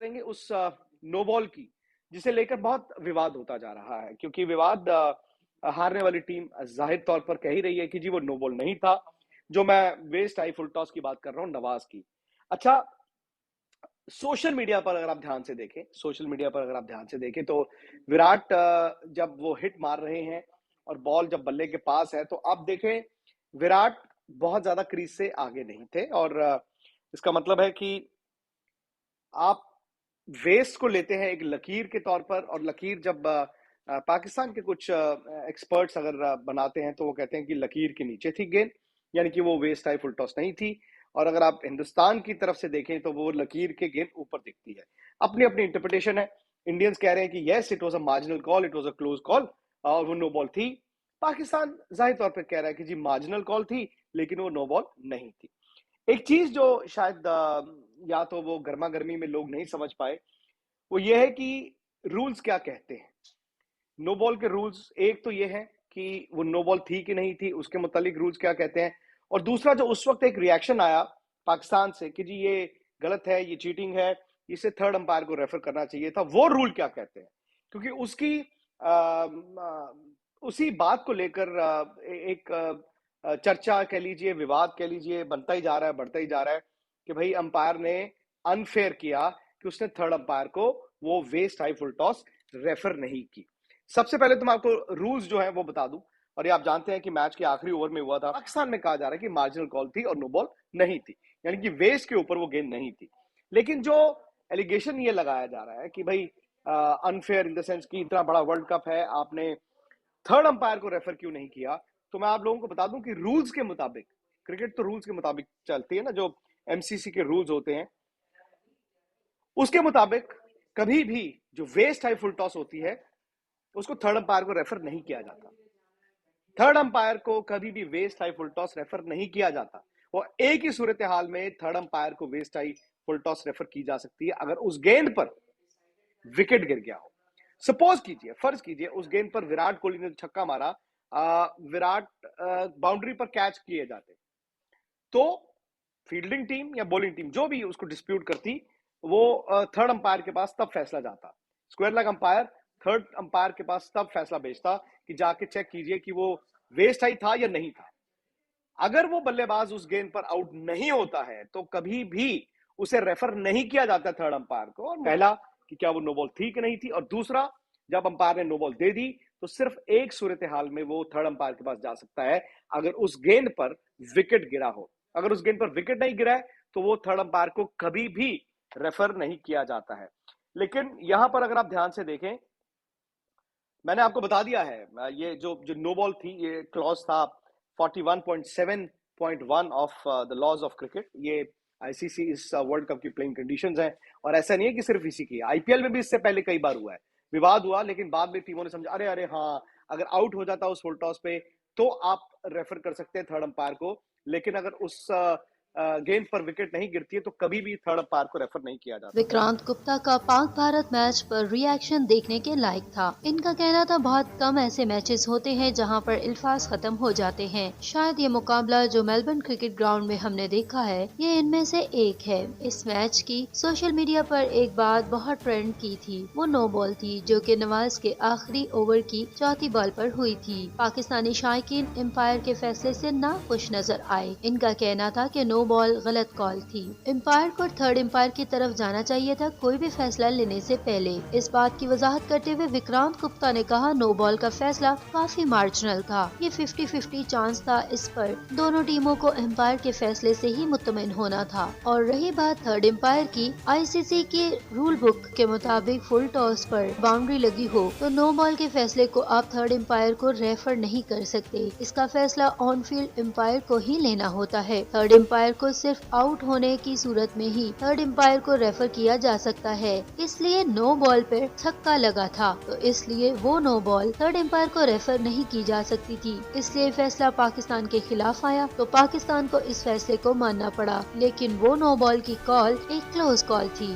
करेंगे उस no ball की, जिसे लेकर बहुत विवाद होता जा रहा है, क्योंकि विवाद हारने वाली टीम जाहिर तौर पर कह ही रही है कि जी वो नो बॉल नहीं था। जो मैं वेस्ट आई फुल टॉस की बात कर रहा हूं, नवाज की। अच्छा, सोशल मीडिया पर अगर आप ध्यान से देखें तो विराट जब वो हिट मार रहे हैं और बॉल जब बल्ले के पास है, तो आप देखें विराट बहुत ज्यादा क्रीज से आगे नहीं थे। और इसका मतलब है कि आप वेस्ट को लेते हैं एक लकीर के तौर पर, और लकीर जब पाकिस्तान के कुछ एक्सपर्ट्स अगर बनाते हैं तो वो कहते हैं कि लकीर के नीचे थी गेंद, यानी कि वो वेस्ट आई फुल टॉस नहीं थी। और अगर आप हिंदुस्तान की तरफ से देखें तो वो लकीर के गेंद ऊपर दिखती है। अपनी अपनी इंटरप्रिटेशन है। इंडियंस कह रहे हैं कि yes, it was a marginal call, it was a close call, और वो नो बॉल थी। पाकिस्तान जाहिर तौर पर कह रहा है कि जी मार्जिनल कॉल थी, लेकिन वो नो बॉल नहीं थी। एक चीज जो शायद या तो वो गर्मा गर्मी में लोग नहीं समझ पाए, वो ये है कि रूल्स क्या कहते हैं। नो बॉल के रूल्स एक तो ये है कि वो नो बॉल थी कि नहीं थी, उसके मुतालिक रूल्स क्या कहते हैं। और दूसरा, जो उस वक्त एक रिएक्शन आया पाकिस्तान से कि जी ये गलत है, ये चीटिंग है, इसे थर्ड अंपायर को रेफर करना चाहिए था, वो रूल क्या कहते हैं। क्योंकि उसकी उसी बात को लेकर एक चर्चा कह लीजिए, विवाद कह लीजिए, बनता ही जा रहा है, बढ़ता ही जा रहा है कि भाई अंपायर ने अनफेयर किया कि उसने थर्ड अंपायर को वो waist high full toss refer नहीं की। सबसे पहले तो मैं आपको रूल्स जो है वो बता दूं, और ये आप जानते हैं कि मैच के आखिरी ओवर में हुआ था। पाकिस्तान में कहा जा रहा है कि मार्जिनल कॉल थी और नो बॉल नहीं थी, यानी कि वेस्ट के ऊपर वो गेंद नहीं थी। लेकिन जो एलिगेशन ये लगाया जा रहा है कि भाई अनफेयर इन द सेंस कि इतना बड़ा वर्ल्ड कप है, आपने थर्ड अंपायर को रेफर क्यों नहीं किया। तो मैं आप लोगों को बता दूं कि रूल्स के मुताबिक, क्रिकेट तो रूल्स के मुताबिक चलती है ना, जो एमसीसी के रूल्स होते हैं उसके मुताबिक कभी भी जो वेस्ट हाई फुल टॉस होती है उसको थर्ड अंपायर को रेफर नहीं किया जाता। थर्ड अंपायर को कभी भी waist high full toss refer नहीं किया जाता। और एक ही सूरत हाल में थर्ड अंपायर को waist high full toss refer की जा सकती है, अगर उस गेंद पर विकेट गिर गया हो। सपोज कीजिए, फर्ज कीजिए उस गेंद पर विराट कोहली ने छक्का मारा, विराट बाउंड्री पर कैच किए जाते, तो फील्डिंग टीम या बॉलिंग टीम जो भी उसको डिस्प्यूट करती, वो थर्ड अंपायर के पास तब फैसला जाता। Square leg umpire third umpire के पास तब फैसला भेजता कि जाके चेक कीजिए कि वो वेस्ट आई था या नहीं था। अगर वो बल्लेबाज उस गेंद पर आउट नहीं होता है तो कभी भी उसे रेफर नहीं किया जाता थर्ड अंपायर को। और पहला कि क्या वो नो बॉल थी कि नहीं थी, और दूसरा जब अंपायर ने नो बॉल दे दी तो सिर्फ एक सूरत हाल में वो थर्ड अंपायर के पास जा सकता है, अगर उस गेंद पर विकेट गिरा हो। अगर उस गेंद पर विकेट नहीं गिरा है तो वो थर्ड अंपायर को कभी भी रेफर नहीं किया जाता है। लेकिन यहां पर अगर आप ध्यान से देखें, मैंने आपको बता दिया है, ये जो जो नो बॉल थी, ये क्लॉज था 41.7.1 of the laws of cricket. ये आईसीसी इस वर्ल्ड कप की प्लेइंग कंडीशंस हैं, और ऐसा नहीं है कि सिर्फ इसी की, आईपीएल में भी इससे पहले कई बार हुआ है, विवाद हुआ, लेकिन बाद में टीमों ने समझा अरे अरे हाँ, अगर आउट हो जाता उस फुल टॉस पे तो आप रेफर कर सकते हैं थर्ड अंपायर को, लेकिन अगर उस गेंद पर विकेट नहीं गिरती है तो कभी भी थर्ड अंपायर को रेफर नहीं किया जाता। विक्रांत गुप्ता का पाक भारत मैच पर रिएक्शन देखने के लायक था। इनका कहना था बहुत कम ऐसे मैचेस होते हैं जहां पर अल्फाज खत्म हो जाते हैं। शायद ये मुकाबला जो मेलबर्न क्रिकेट ग्राउंड में हमने देखा है ये इनमें से एक है। इस मैच की सोशल मीडिया पर एक बात बहुत ट्रेंड की थी, वो नो बॉल थी जो कि नवाज के आखिरी ओवर की चौथी बॉल पर हुई थी। पाकिस्तानी शायकीन एम्पायर के फैसले से नाखुश नजर आए। इनका कहना था कि नो बॉल गलत कॉल थी, एम्पायर को थर्ड एम्पायर की तरफ जाना चाहिए था कोई भी फैसला लेने से पहले। इस बात की वजाहत करते हुए विक्रांत गुप्ता ने कहा नो बॉल का फैसला काफी मार्जिनल था, ये 50-50 चांस था, इस पर दोनों टीमों को एम्पायर के फैसले से ही मुतमिन होना था। और रही बात थर्ड एम्पायर की, आईसीसी के रूल बुक के मुताबिक फुल टॉस पर बाउंड्री लगी हो तो नो बॉल के फैसले को आप थर्ड एम्पायर को रेफर नहीं कर सकते। इसका फैसला ऑन फील्ड एम्पायर को ही लेना होता है। थर्ड एम्पायर को सिर्फ आउट होने की सूरत में ही थर्ड एम्पायर को रेफर किया जा सकता है, इसलिए नो बॉल पर छक्का लगा था तो इसलिए वो नो बॉल थर्ड एम्पायर को रेफर नहीं की जा सकती थी। इसलिए फैसला पाकिस्तान के खिलाफ आया तो पाकिस्तान को इस फैसले को मानना पड़ा, लेकिन वो नो बॉल की कॉल एक क्लोज कॉल थी।